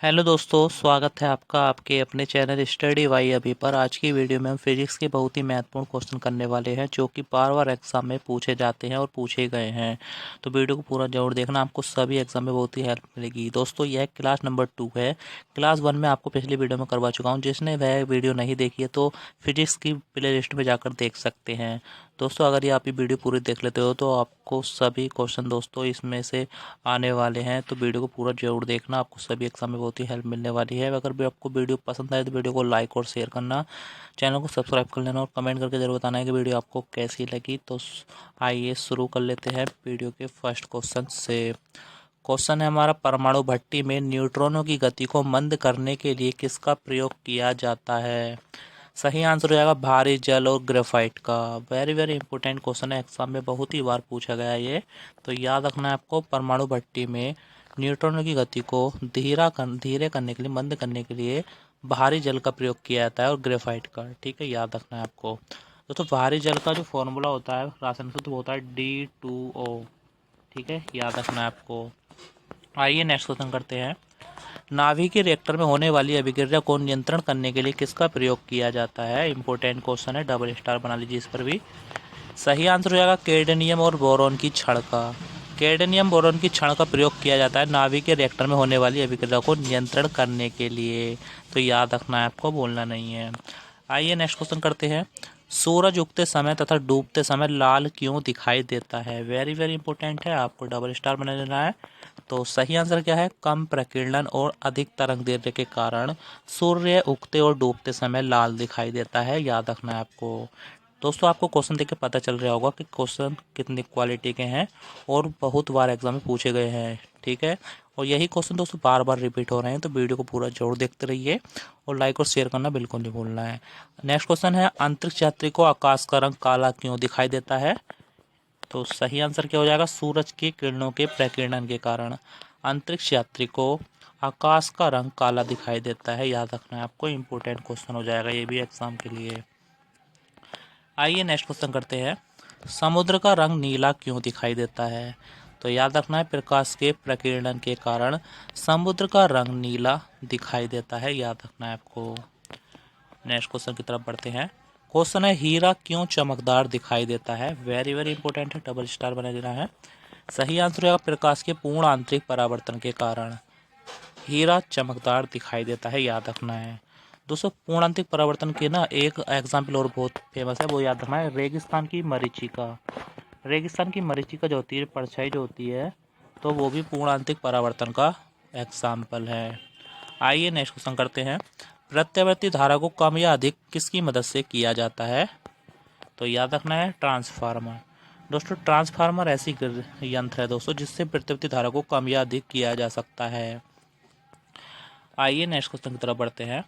Hello दोस्तों, स्वागत है आपका आपके अपने चैनल स्टडी वाई अभी पर। आज की वीडियो में हम फिजिक्स के बहुत ही महत्वपूर्ण क्वेश्चन करने वाले हैं जो कि बार बार एग्जाम में पूछे जाते हैं और पूछे गए हैं। तो वीडियो को पूरा जरूर देखना, आपको सभी एग्जाम में बहुत ही हेल्प मिलेगी। दोस्तों, यह क्लास नंबर 2 है। क्लास 1 में आपको पिछली वीडियो में करवा चुका हूँ। जिसने वह वीडियो नहीं देखी है तो फिजिक्स की प्ले लिस्ट में जाकर देख सकते हैं। दोस्तों, अगर ये आप ये वीडियो पूरी देख लेते हो तो आपको सभी क्वेश्चन दोस्तों इसमें से आने वाले हैं। तो वीडियो को पूरा जरूर देखना, आपको सभी एग्जाम में बहुत ही हेल्प मिलने वाली है। अगर भी आपको वीडियो पसंद आए तो वीडियो को लाइक और शेयर करना, चैनल को सब्सक्राइब कर लेना और कमेंट करके जरूर बताना है कि वीडियो आपको कैसी लगी। तो आइए शुरू कर लेते हैं वीडियो के फर्स्ट क्वेश्चन से। क्वेश्चन है हमारा, परमाणु भट्टी में न्यूट्रॉनों की गति को मंद करने के लिए किसका प्रयोग किया जाता है? सही आंसर हो जाएगा भारी जल और ग्रेफाइट का। वेरी वेरी इंपॉर्टेंट क्वेश्चन है, एग्जाम में बहुत ही बार पूछा गया है ये। तो याद रखना है आपको, परमाणु भट्टी में न्यूट्रॉनों की गति को धीरे करने के लिए, मंद करने के लिए भारी जल का प्रयोग किया जाता है और ग्रेफाइट का। ठीक है, याद रखना है आपको। दोस्तों, भारी जल का जो फॉर्मूला होता है रासायनिक सूत्र वो होता है D2O। ठीक है, याद रखना है आपको। आइए नेक्स्ट क्वेश्चन करते हैं। नाभिकीय रिएक्टर में होने वाली अभिक्रिया को नियंत्रण करने के लिए किसका प्रयोग किया जाता है? इंपॉर्टेंट क्वेश्चन है, डबल स्टार बना लीजिए इस पर भी। सही आंसर हो जाएगा कैडमियम और बोरॉन की छड़ का। कैडमियम बोरॉन की छड़ का प्रयोग किया जाता है नाभिकीय रिएक्टर में होने वाली अभिक्रिया को नियंत्रण करने के लिए। तो याद रखना है आपको, बोलना नहीं है। आइए नेक्स्ट क्वेश्चन करते हैं। सूरज उगते समय तथा डूबते समय लाल क्यों दिखाई देता है? वेरी वेरी इंपॉर्टेंट है, आपको डबल स्टार बना लेना है। तो सही आंसर क्या है? कम प्रकीर्णन और अधिक तरंग दैर्ध्य के कारण सूर्य उगते और डूबते समय लाल दिखाई देता है। याद रखना है आपको। दोस्तों, आपको क्वेश्चन देख के पता चल रहा होगा कि क्वेश्चन कितनी क्वालिटी के हैं और बहुत बार एग्जाम में पूछे गए हैं। ठीक है, और यही क्वेश्चन दोस्तों बार बार रिपीट हो रहे हैं। तो वीडियो को पूरा जरूर देखते रहिए और लाइक और शेयर करना बिल्कुल नहीं भूलना है। नेक्स्ट क्वेश्चन है, अंतरिक्ष यात्री को आकाश का रंग काला क्यों दिखाई देता है? तो सही आंसर क्या हो जाएगा? सूरज की किरणों के प्रकीर्णन के कारण अंतरिक्ष यात्री को आकाश का रंग काला दिखाई देता है। याद रखना है आपको, इंपॉर्टेंट क्वेश्चन हो जाएगा ये भी एग्जाम के लिए। आइए नेक्स्ट क्वेश्चन करते हैं। समुद्र का रंग नीला क्यों दिखाई देता है? तो याद रखना है, प्रकाश के प्रकीर्णन के कारण समुद्र का रंग नीला दिखाई देता है। याद रखना है आपको। नेक्स्ट क्वेश्चन की तरफ बढ़ते हैं। क्वेश्चन है, हीरा क्यों चमकदार दिखाई देता है? वेरी वेरी इंपॉर्टेंट है, डबल स्टार बना देना है। सही आंसर होगा प्रकाश के पूर्ण आंतरिक परावर्तन के कारण हीरा चमकदार दिखाई देता है। याद रखना है दोस्तों। पूर्ण आंतरिक परावर्तन के ना एक एग्जाम्पल और बहुत फेमस है, वो याद रखना है, रेगिस्तान की मरीचिका। रेगिस्तान की मरीचिका जो होती है, परछाई जो होती है, तो वो भी पूर्ण आंतरिक परावर्तन का एग्जाम्पल है। आइए नेक्स्ट क्वेश्चन करते हैं। प्रत्यावर्ती धारा को कम या अधिक किसकी मदद से किया जाता है? तो याद रखना है, ट्रांसफार्मर। दोस्तों, ट्रांसफार्मर ऐसी यंत्र है दोस्तों जिससे प्रत्यावर्ती धारा को कम या अधिक किया जा सकता है। आइए नेक्स्ट क्वेश्चन की तरफ बढ़ते हैं।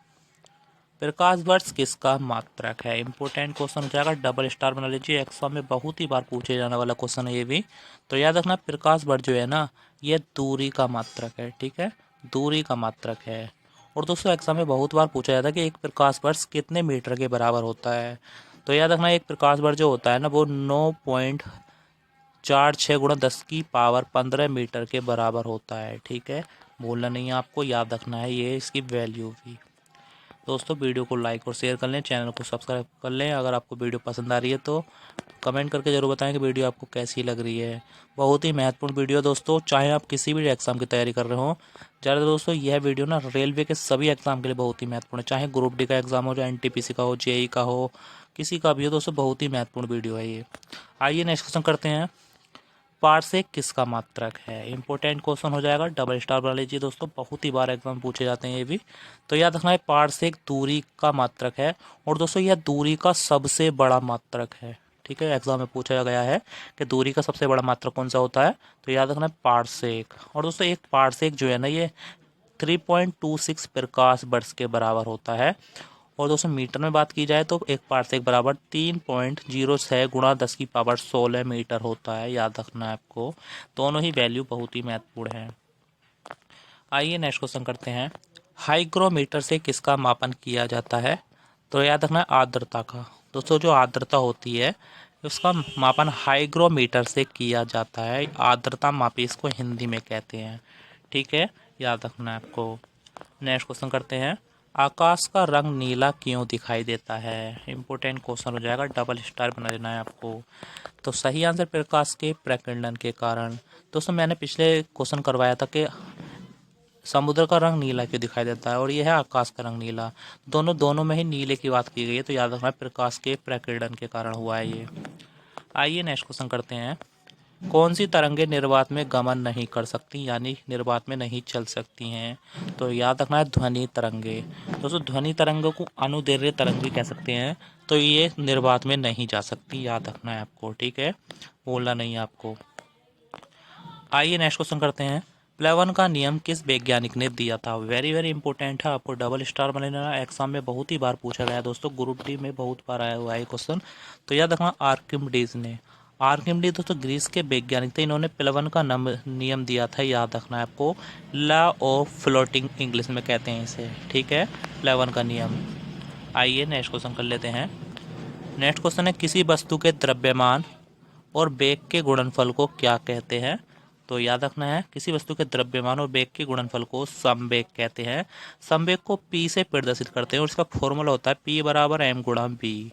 प्रकाश वर्ष किसका मात्रक है? इंपॉर्टेंट क्वेश्चन हो जाएगा, डबल स्टार बना लीजिए, एग्जाम में बहुत ही बार पूछे जाने वाला क्वेश्चन है ये भी। तो याद रखना, प्रकाश वर्ष जो है ना, ये दूरी का मात्रक है। ठीक है, दूरी का मात्रक है। और दोस्तों, एग्जाम में बहुत बार पूछा जाता है कि एक प्रकाश वर्ष कितने मीटर के बराबर होता है? तो याद रखना, एक प्रकाश वर्ष जो होता है ना, वो 9.46 गुणा 10 की पावर 15 मीटर के बराबर होता है। ठीक है, भूलना नहीं है आपको, याद रखना है ये इसकी वैल्यू भी। दोस्तों, वीडियो को लाइक और शेयर कर लें, चैनल को सब्सक्राइब कर लें। अगर आपको वीडियो पसंद आ रही है तो कमेंट करके ज़रूर बताएं कि वीडियो आपको कैसी लग रही है। बहुत ही महत्वपूर्ण वीडियो दोस्तों, चाहे आप किसी भी एग्ज़ाम की तैयारी कर रहे हो। ज़्यादा दोस्तों, यह वीडियो ना रेलवे के सभी एग्ज़ाम के लिए बहुत ही महत्वपूर्ण है, चाहे ग्रुप डी का एग्ज़ाम हो, चाहे एनटीपीसी का हो, जेई का हो, किसी का भी हो दोस्तों, बहुत ही महत्वपूर्ण वीडियो है ये। आइए नेक्स्ट क्वेश्चन करते हैं। पारसेक किसका मात्रक है? इंपॉर्टेंट क्वेश्चन हो जाएगा, डबल स्टार बना लीजिए दोस्तों, बहुत ही बार एग्जाम पूछे जाते हैं ये भी। तो याद रखना है, पारसेक दूरी का मात्रक है और दोस्तों यह दूरी का सबसे बड़ा मात्रक है। ठीक है, एग्जाम में पूछा गया है कि दूरी का सबसे बड़ा मात्रक कौन सा होता है? तो याद रखना है, पारसेक। और दोस्तों, एक पारसेक जो है ना, ये 3.26 प्रकाश वर्ष के बराबर होता है। और दोस्तों, मीटर में बात की जाए तो एक पारसेक बराबर 3.06 गुणा 10 की पावर 16 मीटर होता है। याद रखना है आपको, दोनों ही वैल्यू बहुत ही महत्वपूर्ण है। आइए नेक्स्ट क्वेश्चन करते हैं। हाइग्रोमीटर से किसका मापन किया जाता है? तो याद रखना है, आर्द्रता का। दोस्तों, जो आर्द्रता होती है उसका मापन हाइग्रोमीटर से किया जाता है। आर्द्रता मापी इसको हिंदी में कहते हैं। ठीक है, याद रखना है आपको। नेक्स्ट क्वेश्चन करते हैं, आकाश का रंग नीला क्यों दिखाई देता है? इंपॉर्टेंट क्वेश्चन हो जाएगा, डबल स्टार बना देना है आपको। तो सही आंसर प्रकाश के प्रकीर्णन के कारण। दोस्तों मैंने पिछले क्वेश्चन करवाया था कि समुद्र का रंग नीला क्यों दिखाई देता है, और यह है आकाश का रंग नीला। दोनों में ही नीले की बात की गई है, तो याद रखना प्रकाश के प्रकीर्णन के कारण हुआ है ये। आइए नेक्स्ट क्वेश्चन करते हैं, कौन सी तरंगे निर्वात में गमन नहीं कर सकती, यानी निर्वात में नहीं चल सकती हैं? तो याद रखना है ध्वनि तरंगे। दोस्तों ध्वनि तरंगों को अनुदैर्घ्य तरंग भी कह सकते हैं, तो ये निर्वात में नहीं जा सकती, याद रखना है आपको, ठीक है, बोलना नहीं है आपको। आइए नेक्स्ट क्वेश्चन करते हैं, प्लेवन का नियम किस वैज्ञानिक ने दिया था? वेरी वेरी इंपॉर्टेंट है, आपको डबल स्टार बनाना। एग्जाम में बहुत ही बार पूछा गया है दोस्तों, ग्रुप डी में बहुत बार आया हुआ है क्वेश्चन। तो याद रखना आर्किमिडीज ने। आर्किमिडीज दोस्तों ग्रीस के वैज्ञानिक थे, इन्होंने प्लेवन का नियम दिया था, याद रखना है आपको। लॉ ऑफ फ्लोटिंग इंग्लिश में कहते हैं इसे, ठीक है, प्लेवन का नियम। आइए नेक्स्ट क्वेश्चन कर लेते हैं। नेक्स्ट क्वेश्चन है, किसी वस्तु के द्रव्यमान और वेग के गुणनफल को क्या कहते हैं? तो याद रखना है, किसी वस्तु के द्रव्यमान और वेग के गुणनफल को समवेग कहते हैं। समवेग को पी से प्रदर्शित करते हैं और इसका फॉर्मूला होता है पी बराबर एम गुणा बी,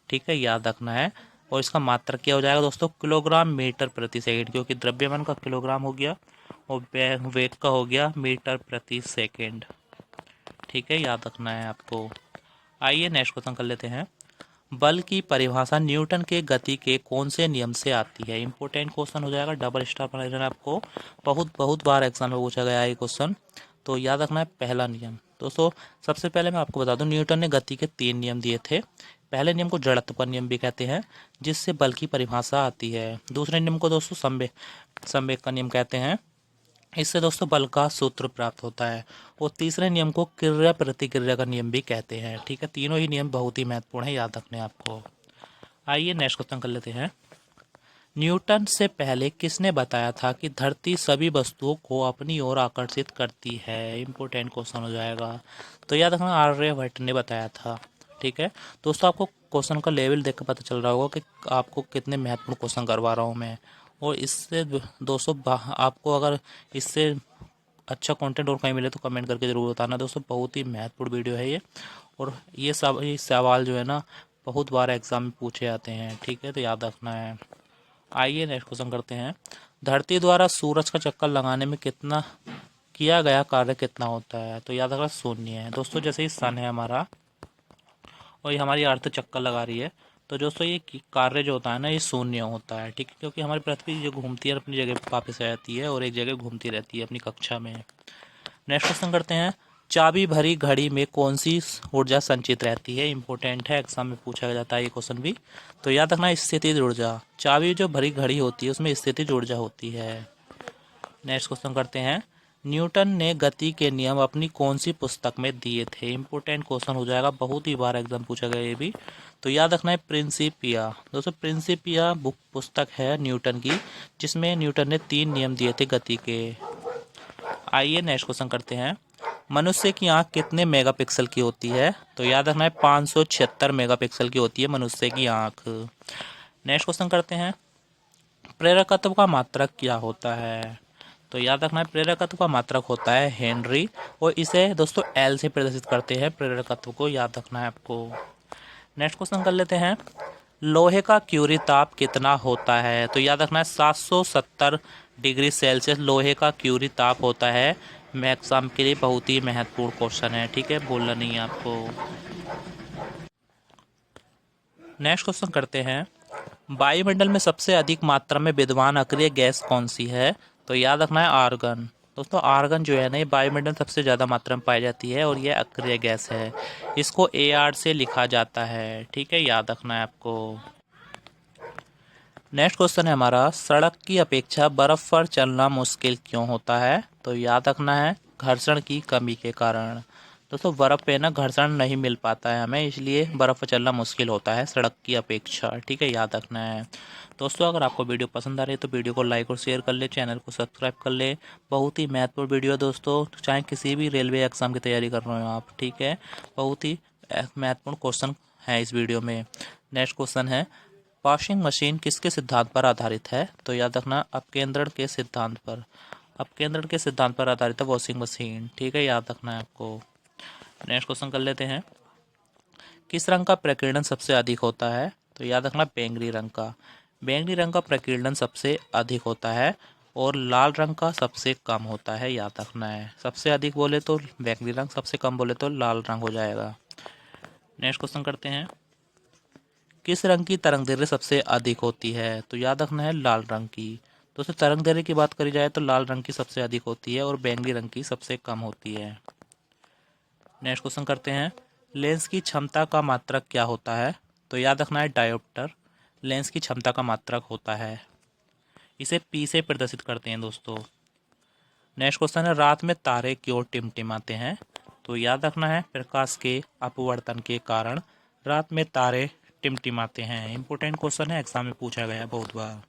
ठीक है, याद रखना है। और इसका मात्रक क्या हो जाएगा दोस्तों? किलोग्राम मीटर प्रति सेकंड, क्योंकि द्रव्यमान का किलोग्राम हो गया और वेग का हो गया मीटर प्रति सेकंड, ठीक है, याद रखना है आपको। आइए नेक्स्ट क्वेश्चन कर लेते हैं, बल की परिभाषा न्यूटन के गति के कौन से नियम से आती है? इंपॉर्टेंट क्वेश्चन हो जाएगा, डबल स्टार बना देना आपको, बहुत बार एग्जाम में पूछा गया है ये क्वेश्चन। तो याद रखना है पहला नियम। दोस्तों सबसे पहले मैं आपको बता दूं, न्यूटन ने गति के 3 नियम दिए थे। पहले नियम को जड़त्व का नियम भी कहते हैं, जिससे बल की परिभाषा आती है। दूसरे नियम को दोस्तों संवेग का नियम कहते हैं, इससे दोस्तों बल का सूत्र प्राप्त होता है। और तीसरे नियम को क्रिया प्रतिक्रिया का नियम भी कहते हैं, ठीक है, तीनों ही नियम बहुत ही महत्वपूर्ण है, याद रखने आपको। आइए नेक्स्ट क्वेश्चन कर लेते हैं, न्यूटन से पहले किसने बताया था कि धरती सभी वस्तुओं को अपनी ओर आकर्षित करती है? इंपॉर्टेंट क्वेश्चन हो जाएगा, तो याद रखना आर्यभट्ट ने बताया था, ठीक है। दोस्तों आपको क्वेश्चन का लेवल देख कर पता चल रहा होगा कि आपको कितने महत्वपूर्ण क्वेश्चन करवा रहा हूँ मैं। और इससे दोस्तों आपको अगर इससे अच्छा कंटेंट और कहीं मिले तो कमेंट करके ज़रूर बताना दोस्तों, बहुत ही महत्वपूर्ण वीडियो है ये। और ये सवाल जो है ना बहुत बार एग्जाम में पूछे जाते हैं, ठीक है, तो याद रखना है। आइए नेक्स्ट क्वेश्चन करते हैं, धरती द्वारा सूरज का चक्कर लगाने में कितना किया गया कार्य कितना होता है? तो याद रखना शून्य है दोस्तों। जैसे ही सन है हमारा और ये हमारी अर्थ चक्कर लगा रही है, तो दोस्तों ये कार्य जो होता है ना ये शून्य होता है, ठीक है, क्योंकि हमारी पृथ्वी जो घूमती है अपनी जगह वापस आ जाती है और एक जगह घूमती रहती है अपनी कक्षा में। नेक्स्ट क्वेश्चन करते हैं, चाबी भरी घड़ी में कौन सी ऊर्जा संचित रहती है? इंपॉर्टेंट है, एग्जाम में पूछा जाता है ये क्वेश्चन भी। तो याद रखना स्थितिज ऊर्जा। चाबी जो भरी घड़ी होती है उसमें स्थितिज ऊर्जा होती है। नेक्स्ट क्वेश्चन करते हैं, न्यूटन ने गति के नियम अपनी कौन सी पुस्तक में दिए थे? इंपॉर्टेंट क्वेश्चन हो जाएगा, बहुत ही बार एग्जाम पूछा गया ये भी। तो याद रखना है प्रिंसिपिया। दोस्तों प्रिंसिपिया बुक पुस्तक है न्यूटन की, जिसमें न्यूटन ने 3 नियम दिए थे गति के। आइए नेक्स्ट क्वेश्चन करते हैं, मनुष्य की आंख कितने मेगापिक्सल की होती है? तो याद रखना है 576 मेगापिक्सल की होती है मनुष्य की आंख। नेक्स्ट क्वेश्चन करते हैं, प्रेरकत्व का मात्रक क्या होता है? तो याद रखना है प्रेरकत्व का मात्रक होता है हेनरी, और इसे दोस्तों एल से प्रदर्शित करते हैं प्रेरकत्व को, याद रखना है आपको। नेक्स्ट क्वेश्चन कर लेते हैं, लोहे का क्यूरी ताप कितना होता है? तो याद रखना है 770 डिग्री सेल्सियस लोहे का क्यूरी ताप होता है। एग्जाम के लिए बहुत ही महत्वपूर्ण क्वेश्चन है, ठीक है, बोलना नहीं है आपको। नेक्स्ट क्वेश्चन करते हैं, वायुमंडल में सबसे अधिक मात्रा में विद्यमान अक्रिय गैस कौन सी है? तो याद रखना है आर्गन। दोस्तों आर्गन जो है ना ये वायुमंडल सबसे ज़्यादा मात्रा में पाई जाती है और यह अक्रिय गैस है। इसको AR से लिखा जाता है, ठीक है, याद रखना है आपको। नेक्स्ट क्वेश्चन है हमारा, सड़क की अपेक्षा बर्फ पर चलना मुश्किल क्यों होता है? तो याद रखना है घर्षण की कमी के कारण। दोस्तों बर्फ पे ना घर्षण नहीं मिल पाता है हमें, इसलिए बर्फ पर चलना मुश्किल होता है सड़क की अपेक्षा, ठीक है, याद रखना है। दोस्तों अगर आपको वीडियो पसंद आ रही है तो वीडियो को लाइक और शेयर कर ले, चैनल को सब्सक्राइब कर ले। बहुत ही महत्वपूर्ण वीडियो है दोस्तों, चाहे किसी भी रेलवे एग्जाम की तैयारी कर रहे हो आप, ठीक है, बहुत ही महत्वपूर्ण क्वेश्चन है इस वीडियो में। नेक्स्ट क्वेश्चन है, वॉशिंग मशीन किसके सिद्धांत पर आधारित है? तो याद रखना अपकेंद्रण के सिद्धांत पर। अब केंद्रण के सिद्धांत पर आधारित है वॉशिंग मशीन। ठीक है, याद रखना है आपको। नेक्स्ट क्वेश्चन कर लेते हैं। किस रंग का प्रकीर्णन सबसे अधिक होता है? तो याद रखना बैंगनी रंग का। बैंगनी रंग का प्रकीर्णन सबसे अधिक होता है और लाल रंग का सबसे कम होता है, याद रखना है। सबसे अधिक बोले तो बैंगनी रंग, सबसे कम बोले तो लाल रंग हो जाएगा। नेक्स्ट क्वेश्चन करते हैं। किस रंग की तरंग दैर्ध्य सबसे अधिक होती है? तो याद रखना है लाल रंग की। दोस्तों तरंग दैर्ध्य की बात करी जाए तो लाल रंग की सबसे अधिक होती है और बैंगनी रंग की सबसे कम होती है। नेक्स्ट क्वेश्चन करते हैं। लेंस की क्षमता का मात्रक क्या होता है? तो याद रखना है डायोप्टर लेंस की क्षमता का मात्रक होता है। इसे पी से प्रदर्शित करते हैं दोस्तों। नेक्स्ट क्वेश्चन है। रात में तारे क्यों टिमटिमाते हैं? तो याद रखना है प्रकाश के अपवर्तन के कारण रात में तारे टिमटिमाते हैं। इंपॉर्टेंट क्वेश्चन है, एग्जाम में पूछा गया है बहुत बार।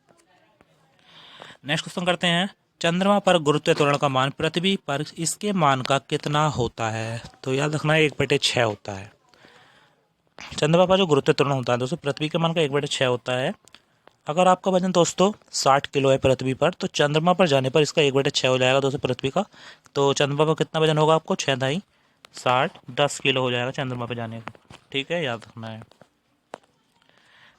नेक्स्ट क्वेश्चन करते हैं। चंद्रमा पर गुरुत्व त्वरण का मान पृथ्वी पर इसके मान का कितना होता है? तो याद रखना है 1/6 होता है। चंद्रमा पर जो गुरुत्व त्वरण होता है दोस्तों पृथ्वी के मान का 1/6 होता है। अगर आपका वजन दोस्तों 60 किलो है पृथ्वी पर, तो चंद्रमा पर जाने पर इसका 1/6 हो जाएगा दोस्तों पृथ्वी का। तो चंद्रमा पर कितना वजन होगा आपको? 6 दाई 60, 10 किलो हो जाएगा चंद्रमा पर जाने का। ठीक है, याद रखना है।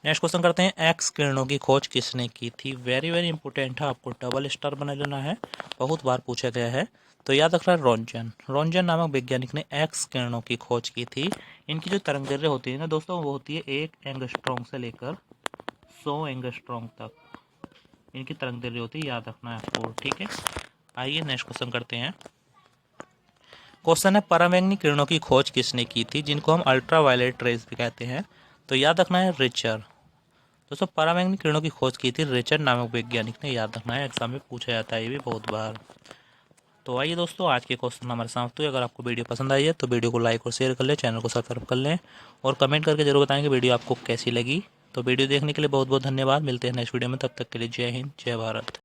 नेक्स्ट क्वेश्चन करते हैं। एक्स किरणों की खोज किसने की थी? वेरी वेरी इंपॉर्टेंट है, आपको डबल स्टार बना लेना है, बहुत बार पूछा गया है। तो याद रखना है रोंजन नामक वैज्ञानिक ने एक्स किरणों की खोज की थी। इनकी जो तरंग दैर्ध्य होती है ना दोस्तों, वो होती है 1 एंगस्ट्रॉम से लेकर 100 एंगस्ट्रॉम तक इनकी तरंग दैर्ध्य होती है, याद रखना है आपको। ठीक है, आइए नेक्स्ट क्वेश्चन करते हैं। क्वेश्चन है। पराबैंगनी किरणों की खोज किसने की थी, जिनको हम अल्ट्रावायलेट रेज भी कहते हैं? तो याद रखना है रिचर। दोस्तों पराबैंगनी किरणों की खोज की थी रिचर नामक वैज्ञानिक ने, याद रखना है, एग्जाम में पूछा जाता है ये भी बहुत बार। तो आइए दोस्तों आज के क्वेश्चन हमारे समाप्त हुए। अगर आपको वीडियो पसंद आई है तो वीडियो को लाइक और शेयर कर लें, चैनल को सब्सक्राइब कर लें और कमेंट करके जरूर बताएं कि वीडियो आपको कैसी लगी। तो वीडियो देखने के लिए बहुत बहुत धन्यवाद। मिलते हैं नेक्स्ट वीडियो में, तब तक के लिए जय हिंद, जय भारत।